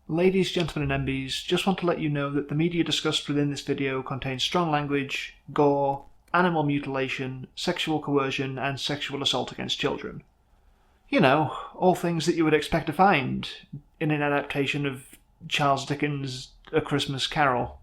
Ladies, gentlemen and MBs, just want to let you know that the media discussed within this video contains strong language, gore, animal mutilation, sexual coercion, and sexual assault against children. You know, all things that you would expect to find in an adaptation of Charles Dickens' A Christmas Carol.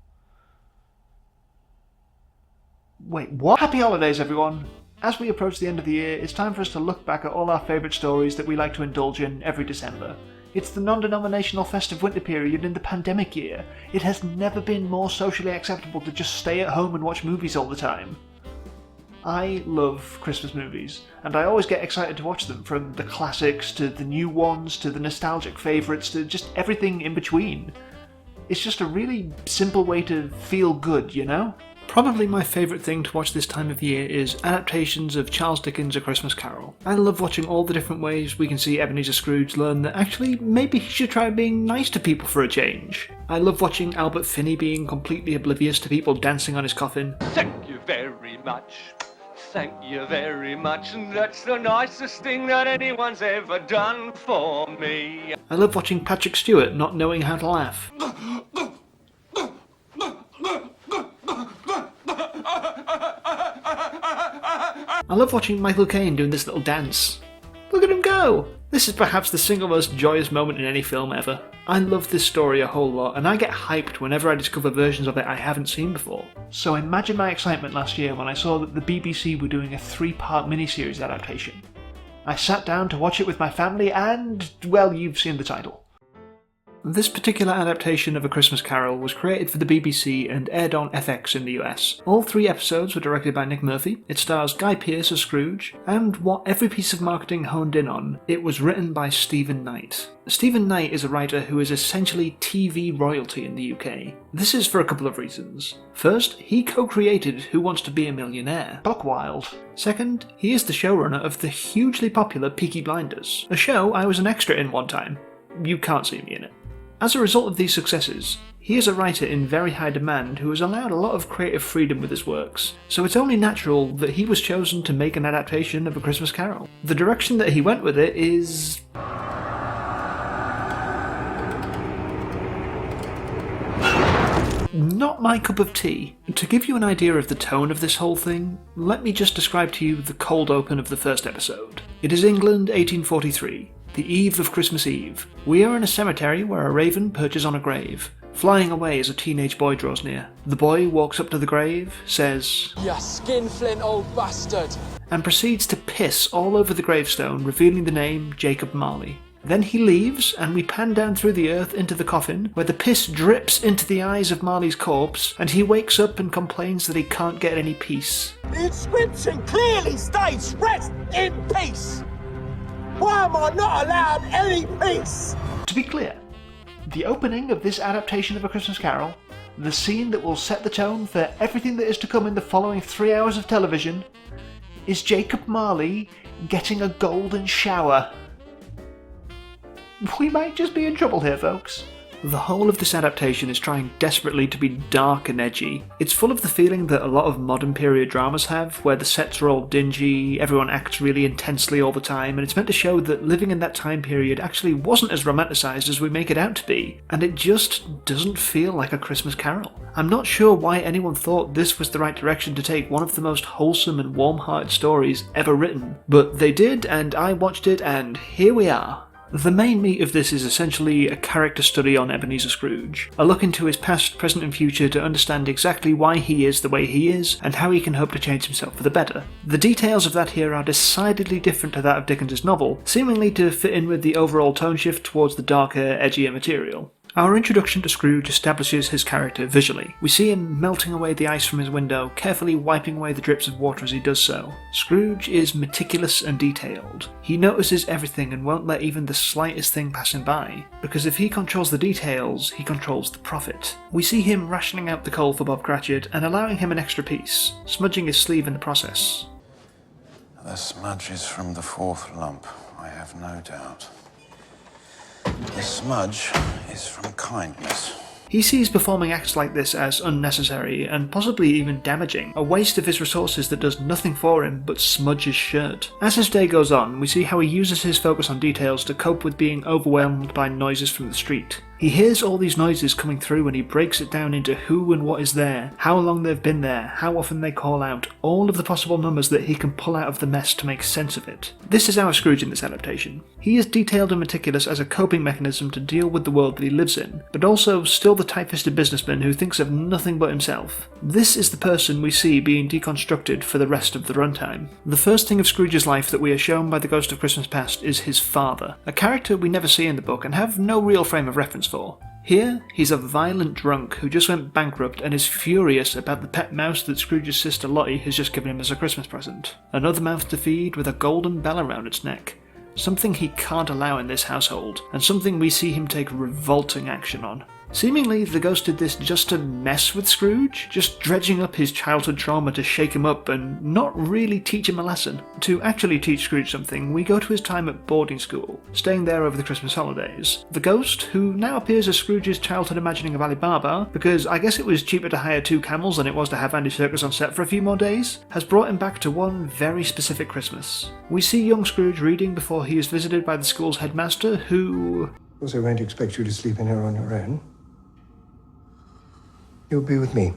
Wait, what? Happy holidays, everyone! As we approach the end of the year, it's time for us to look back at all our favourite stories that we like to indulge in every December. It's the non-denominational festive winter period in the pandemic year. It has never been more socially acceptable to just stay at home and watch movies all the time. I love Christmas movies, and I always get excited to watch them, from the classics to the new ones to the nostalgic favourites to just everything in between. It's just a really simple way to feel good, you know? Probably my favourite thing to watch this time of year is adaptations of Charles Dickens' A Christmas Carol. I love watching all the different ways we can see Ebenezer Scrooge learn that actually maybe he should try being nice to people for a change. I love watching Albert Finney being completely oblivious to people dancing on his coffin. Thank you very much. Thank you very much, and that's the nicest thing that anyone's ever done for me. I love watching Patrick Stewart not knowing how to laugh. I love watching Michael Caine doing this little dance. Look at him go! This is perhaps the single most joyous moment in any film ever. I love this story a whole lot, and I get hyped whenever I discover versions of it I haven't seen before. So imagine my excitement last year when I saw that the BBC were doing a 3-part miniseries adaptation. I sat down to watch it with my family and, well, you've seen the title. This particular adaptation of A Christmas Carol was created for the BBC and aired on FX in the US. All 3 episodes were directed by Nick Murphy. It stars Guy Pearce as Scrooge, and what every piece of marketing honed in on, it was written by Stephen Knight. Stephen Knight is a writer who is essentially TV royalty in the UK. This is for a couple of reasons. First, he co-created Who Wants to Be a Millionaire? Buck Wild. Second, he is the showrunner of the hugely popular Peaky Blinders, a show I was an extra in one time. You can't see me in it. As a result of these successes, he is a writer in very high demand who has allowed a lot of creative freedom with his works, so it's only natural that he was chosen to make an adaptation of A Christmas Carol. The direction that he went with it is... not my cup of tea. To give you an idea of the tone of this whole thing, let me just describe to you the cold open of the first episode. It is England, 1843. The eve of Christmas Eve. We are in a cemetery where a raven perches on a grave, flying away as a teenage boy draws near. The boy walks up to the grave, says, "You skinflint old bastard," and proceeds to piss all over the gravestone, revealing the name Jacob Marley. Then he leaves, and we pan down through the earth into the coffin, where the piss drips into the eyes of Marley's corpse, and he wakes up and complains that he can't get any peace. The inscription clearly states, "Rest in peace." Why am I not allowed any peace? To be clear, the opening of this adaptation of A Christmas Carol, the scene that will set the tone for everything that is to come in the following 3 hours of television, is Jacob Marley getting a golden shower. We might just be in trouble here, folks. The whole of this adaptation is trying desperately to be dark and edgy. It's full of the feeling that a lot of modern period dramas have, where the sets are all dingy, everyone acts really intensely all the time, and it's meant to show that living in that time period actually wasn't as romanticised as we make it out to be, and it just doesn't feel like A Christmas Carol. I'm not sure why anyone thought this was the right direction to take one of the most wholesome and warm-hearted stories ever written, but they did, and I watched it, and here we are. The main meat of this is essentially a character study on Ebenezer Scrooge, a look into his past, present and future to understand exactly why he is the way he is, and how he can hope to change himself for the better. The details of that here are decidedly different to that of Dickens' novel, seemingly to fit in with the overall tone shift towards the darker, edgier material. Our introduction to Scrooge establishes his character visually. We see him melting away the ice from his window, carefully wiping away the drips of water as he does so. Scrooge is meticulous and detailed. He notices everything and won't let even the slightest thing pass him by, because if he controls the details, he controls the profit. We see him rationing out the coal for Bob Cratchit and allowing him an extra piece, smudging his sleeve in the process. The smudge is from the 4th lump, I have no doubt. The smudge is from kindness. He sees performing acts like this as unnecessary and possibly even damaging, a waste of his resources that does nothing for him but smudge his shirt. As his day goes on, we see how he uses his focus on details to cope with being overwhelmed by noises from the street. He hears all these noises coming through and he breaks it down into who and what is there, how long they've been there, how often they call out, all of the possible numbers that he can pull out of the mess to make sense of it. This is our Scrooge in this adaptation. He is detailed and meticulous as a coping mechanism to deal with the world that he lives in, but also still the tight-fisted businessman who thinks of nothing but himself. This is the person we see being deconstructed for the rest of the runtime. The first thing of Scrooge's life that we are shown by the Ghost of Christmas Past is his father, a character we never see in the book and have no real frame of reference for. Here, he's a violent drunk who just went bankrupt and is furious about the pet mouse that Scrooge's sister Lottie has just given him as a Christmas present. Another mouth to feed with a golden bell around its neck. Something he can't allow in this household, and something we see him take revolting action on. Seemingly, the ghost did this just to mess with Scrooge, just dredging up his childhood trauma to shake him up and not really teach him a lesson. To actually teach Scrooge something, we go to his time at boarding school, staying there over the Christmas holidays. The ghost, who now appears as Scrooge's childhood imagining of Alibaba, because I guess it was cheaper to hire 2 camels than it was to have Andy Serkis on set for a few more days, has brought him back to one very specific Christmas. We see young Scrooge reading before he is visited by the school's headmaster, who... Of course, I won't expect you to sleep in here on your own. You'll be with me.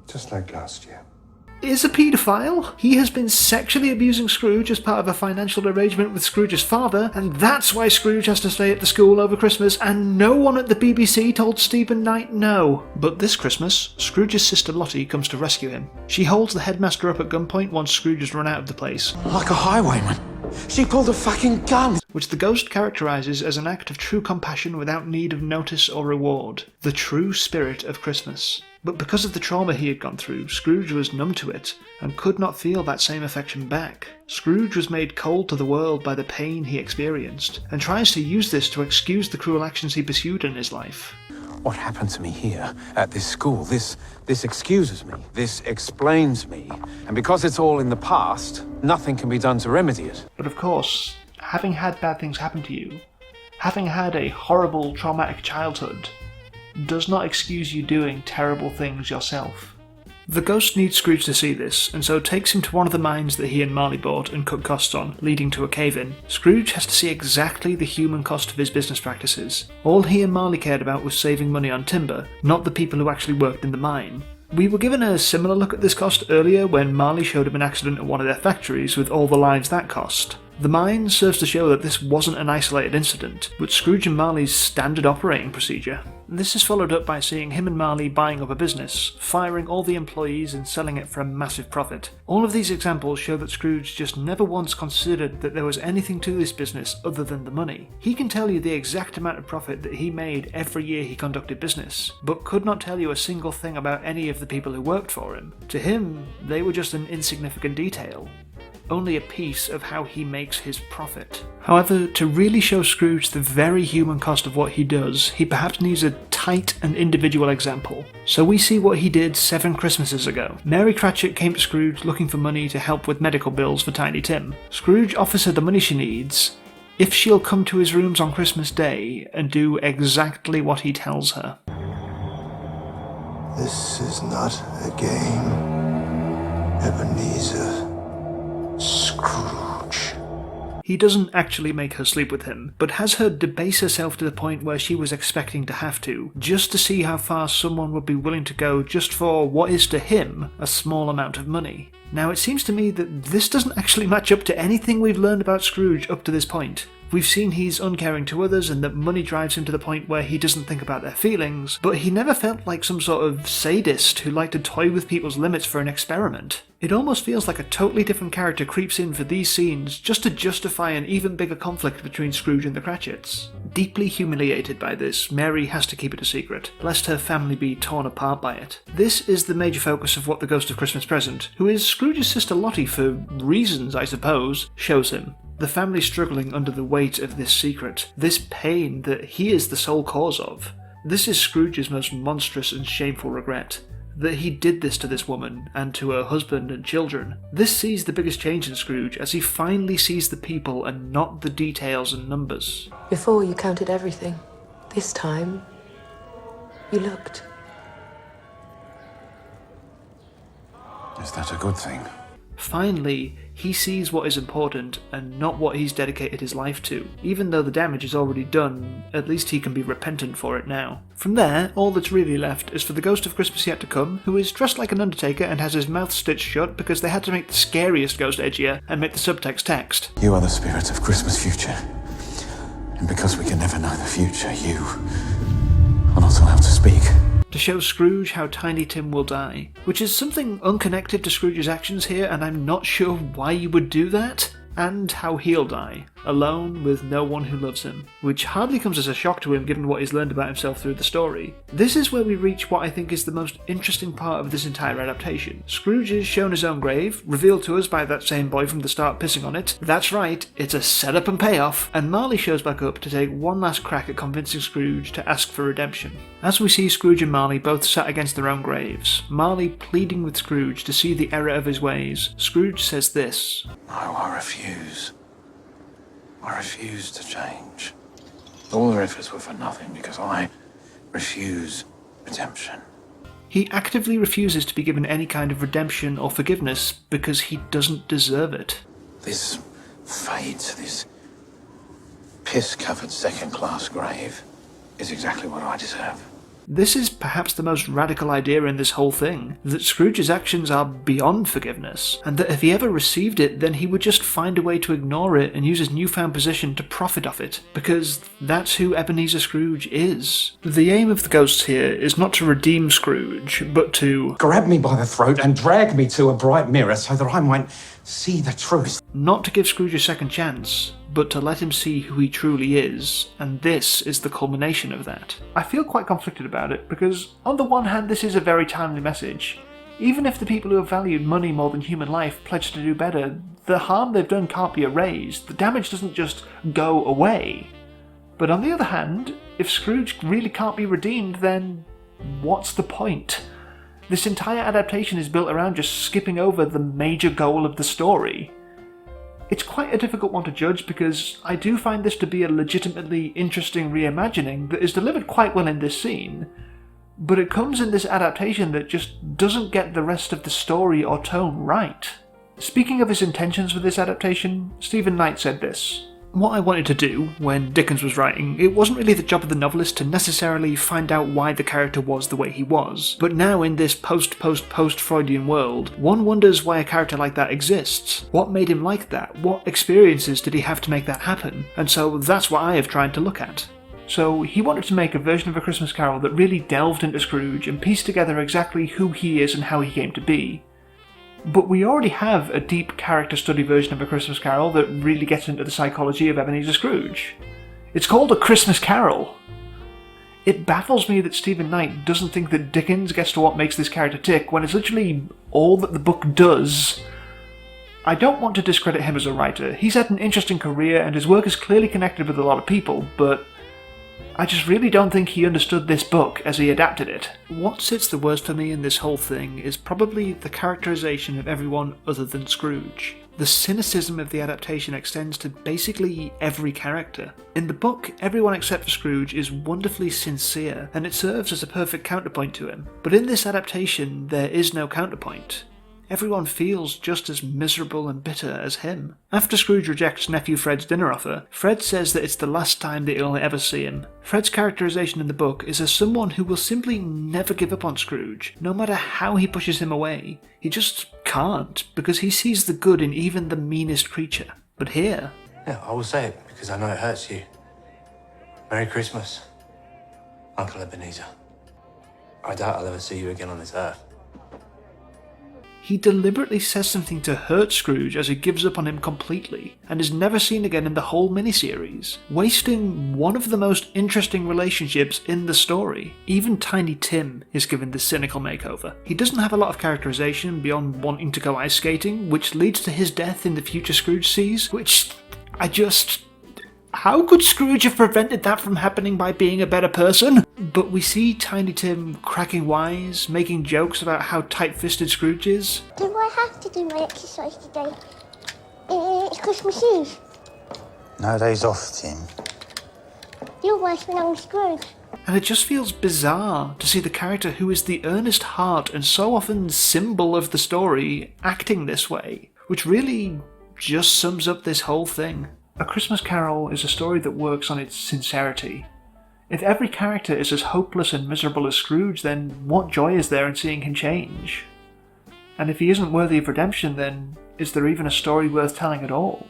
Just like last year. is a paedophile. He has been sexually abusing Scrooge as part of a financial arrangement with Scrooge's father, and that's why Scrooge has to stay at the school over Christmas, and no one at the BBC told Stephen Knight no. But this Christmas, Scrooge's sister Lottie comes to rescue him. She holds the headmaster up at gunpoint once Scrooge has run out of the place. Like a highwayman. She pulled a fucking gun. Which the ghost characterises as an act of true compassion without need of notice or reward. The true spirit of Christmas. But because of the trauma he had gone through, Scrooge was numb to it, and could not feel that same affection back. Scrooge was made cold to the world by the pain he experienced, and tries to use this to excuse the cruel actions he pursued in his life. What happened to me here, at this school, this excuses me, this explains me, and because it's all in the past, nothing can be done to remedy it. But of course, having had bad things happen to you, having had a horrible, traumatic childhood, does not excuse you doing terrible things yourself. The ghost needs Scrooge to see this, and so takes him to one of the mines that he and Marley bought and cut costs on, leading to a cave-in. Scrooge has to see exactly the human cost of his business practices. All he and Marley cared about was saving money on timber, not the people who actually worked in the mine. We were given a similar look at this cost earlier when Marley showed him an accident at one of their factories with all the lines that cost. The mine serves to show that this wasn't an isolated incident, but Scrooge and Marley's standard operating procedure. This is followed up by seeing him and Marley buying up a business, firing all the employees and selling it for a massive profit. All of these examples show that Scrooge just never once considered that there was anything to this business other than the money. He can tell you the exact amount of profit that he made every year he conducted business, but could not tell you a single thing about any of the people who worked for him. To him, they were just an insignificant detail. Only a piece of how he makes his profit. However, to really show Scrooge the very human cost of what he does, he perhaps needs a tight and individual example. So we see what he did 7 Christmases ago. Mary Cratchit came to Scrooge looking for money to help with medical bills for Tiny Tim. Scrooge offers her the money she needs if she'll come to his rooms on Christmas Day and do exactly what he tells her. This is not a game, Ebenezer Scrooge. He doesn't actually make her sleep with him, but has her debase herself to the point where she was expecting to have to, just to see how far someone would be willing to go just for what is to him a small amount of money. Now it seems to me that this doesn't actually match up to anything we've learned about Scrooge up to this point. We've seen he's uncaring to others and that money drives him to the point where he doesn't think about their feelings, but he never felt like some sort of sadist who liked to toy with people's limits for an experiment. It almost feels like a totally different character creeps in for these scenes just to justify an even bigger conflict between Scrooge and the Cratchits. Deeply humiliated by this, Mary has to keep it a secret, lest her family be torn apart by it. This is the major focus of what the Ghost of Christmas Present, who is Scrooge's sister Lottie for reasons, I suppose, shows him. The family struggling under the weight of this secret, this pain that he is the sole cause of. This is Scrooge's most monstrous and shameful regret, that he did this to this woman, and to her husband and children. This sees the biggest change in Scrooge as he finally sees the people and not the details and numbers. Before you counted everything. This time, you looked. Is that a good thing? Finally, he sees what is important and not what he's dedicated his life to. Even though the damage is already done, at least he can be repentant for it now. From there, all that's really left is for the ghost of Christmas Yet to Come, who is dressed like an undertaker and has his mouth stitched shut because they had to make the scariest ghost edgier and make the subtext text. You are the spirit of Christmas future. And because we can never know the future, you are not allowed to speak. To show Scrooge how Tiny Tim will die, which is something unconnected to Scrooge's actions here, and I'm not sure why you would do that, and how he'll die, alone with no one who loves him, which hardly comes as a shock to him given what he's learned about himself through the story. This is where we reach what I think is the most interesting part of this entire adaptation. Scrooge is shown his own grave, revealed to us by that same boy from the start pissing on it. That's right, it's a setup and payoff, and Marley shows back up to take one last crack at convincing Scrooge to ask for redemption. As we see Scrooge and Marley both sat against their own graves, Marley pleading with Scrooge to see the error of his ways, Scrooge says this: No, I refuse. I refuse to change. All their efforts were for nothing because I refuse redemption. He actively refuses to be given any kind of redemption or forgiveness because he doesn't deserve it. This fate to this piss-covered second-class grave is exactly what I deserve. This is perhaps the most radical idea in this whole thing, that Scrooge's actions are beyond forgiveness, and that if he ever received it, then he would just find a way to ignore it and use his newfound position to profit off it, because that's who Ebenezer Scrooge is. The aim of the ghosts here is not to redeem Scrooge, but to grab me by the throat and drag me to a bright mirror so that I might see the truth. Not to give Scrooge a second chance, but to let him see who he truly is, and this is the culmination of that. I feel quite conflicted about it, because on the one hand this is a very timely message. Even if the people who have valued money more than human life pledge to do better, the harm they've done can't be erased, the damage doesn't just go away. But on the other hand, if Scrooge really can't be redeemed, then what's the point? This entire adaptation is built around just skipping over the major goal of the story. It's quite a difficult one to judge because I do find this to be a legitimately interesting reimagining that is delivered quite well in this scene, but it comes in this adaptation that just doesn't get the rest of the story or tone right. Speaking of his intentions with this adaptation, Stephen Knight said this: "What I wanted to do when Dickens was writing, it wasn't really the job of the novelist to necessarily find out why the character was the way he was. But now in this post-Freudian world, one wonders why a character like that exists. What made him like that? What experiences did he have to make that happen? And so that's what I have tried to look at." So he wanted to make a version of A Christmas Carol that really delved into Scrooge and pieced together exactly who he is and how he came to be. But we already have a deep character study version of A Christmas Carol that really gets into the psychology of Ebenezer Scrooge. It's called A Christmas Carol. It baffles me that Stephen Knight doesn't think that Dickens gets to what makes this character tick when it's literally all that the book does. I don't want to discredit him as a writer. He's had an interesting career and his work is clearly connected with a lot of people, but I just really don't think he understood this book as he adapted it. What sits the worst for me in this whole thing is probably the characterization of everyone other than Scrooge. The cynicism of the adaptation extends to basically every character. In the book, everyone except for Scrooge is wonderfully sincere, and it serves as a perfect counterpoint to him. But in this adaptation, there is no counterpoint. Everyone feels just as miserable and bitter as him. After Scrooge rejects nephew Fred's dinner offer, Fred says that it's the last time that he'll ever see him. Fred's characterization in the book is as someone who will simply never give up on Scrooge, no matter how he pushes him away. He just can't, because he sees the good in even the meanest creature. But here... Yeah, I will say it, because I know it hurts you. Merry Christmas, Uncle Ebenezer. I doubt I'll ever see you again on this earth. He deliberately says something to hurt Scrooge as he gives up on him completely, and is never seen again in the whole miniseries, wasting one of the most interesting relationships in the story. Even Tiny Tim is given this cynical makeover. He doesn't have a lot of characterization beyond wanting to go ice skating, which leads to his death in the future Scrooge sees, which how could Scrooge have prevented that from happening by being a better person? But we see Tiny Tim cracking wise, making jokes about how tight-fisted Scrooge is. Do I have to do my exercise today? It's Christmas Eve. No days off, Tim. You're worse than old Scrooge. And it just feels bizarre to see the character who is the earnest heart and so often symbol of the story acting this way, which really just sums up this whole thing. A Christmas Carol is a story that works on its sincerity. If every character is as hopeless and miserable as Scrooge, then what joy is there in seeing him change? And if he isn't worthy of redemption, then is there even a story worth telling at all?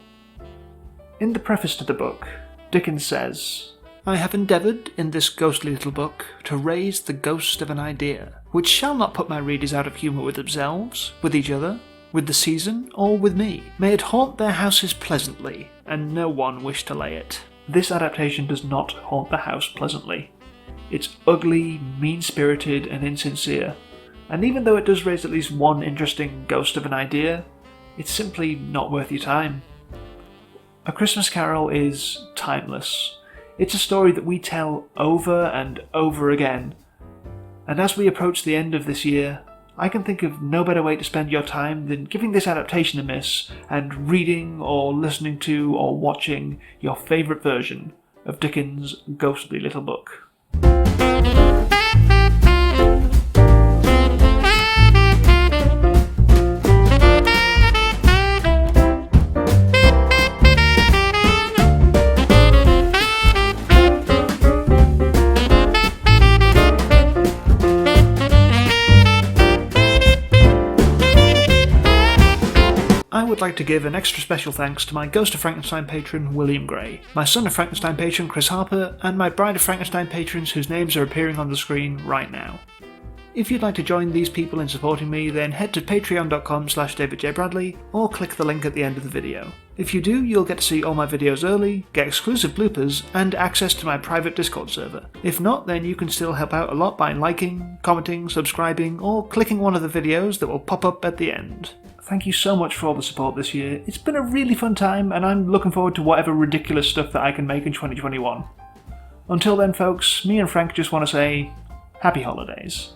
In the preface to the book, Dickens says, "I have endeavoured in this ghostly little book to raise the ghost of an idea, which shall not put my readers out of humour with themselves, with each other, with the season, or with me. May it haunt their houses pleasantly, and no one wish to lay it." This adaptation does not haunt the house pleasantly. It's ugly, mean-spirited, and insincere, and even though it does raise at least one interesting ghost of an idea, it's simply not worth your time. A Christmas Carol is timeless. It's a story that we tell over and over again, and as we approach the end of this year, I can think of no better way to spend your time than giving this adaptation a miss and reading or listening to or watching your favourite version of Dickens' ghostly little book. I would like to give an extra special thanks to my Ghost of Frankenstein patron William Gray, my Son of Frankenstein patron Chris Harper, and my Bride of Frankenstein patrons whose names are appearing on the screen right now. If you'd like to join these people in supporting me, then head to patreon.com/DavidJBradley or click the link at the end of the video. If you do, you'll get to see all my videos early, get exclusive bloopers, and access to my private Discord server. If not, then you can still help out a lot by liking, commenting, subscribing, or clicking one of the videos that will pop up at the end. Thank you so much for all the support this year. It's been a really fun time, and I'm looking forward to whatever ridiculous stuff that I can make in 2021. Until then, folks, me and Frank just want to say, Happy Holidays.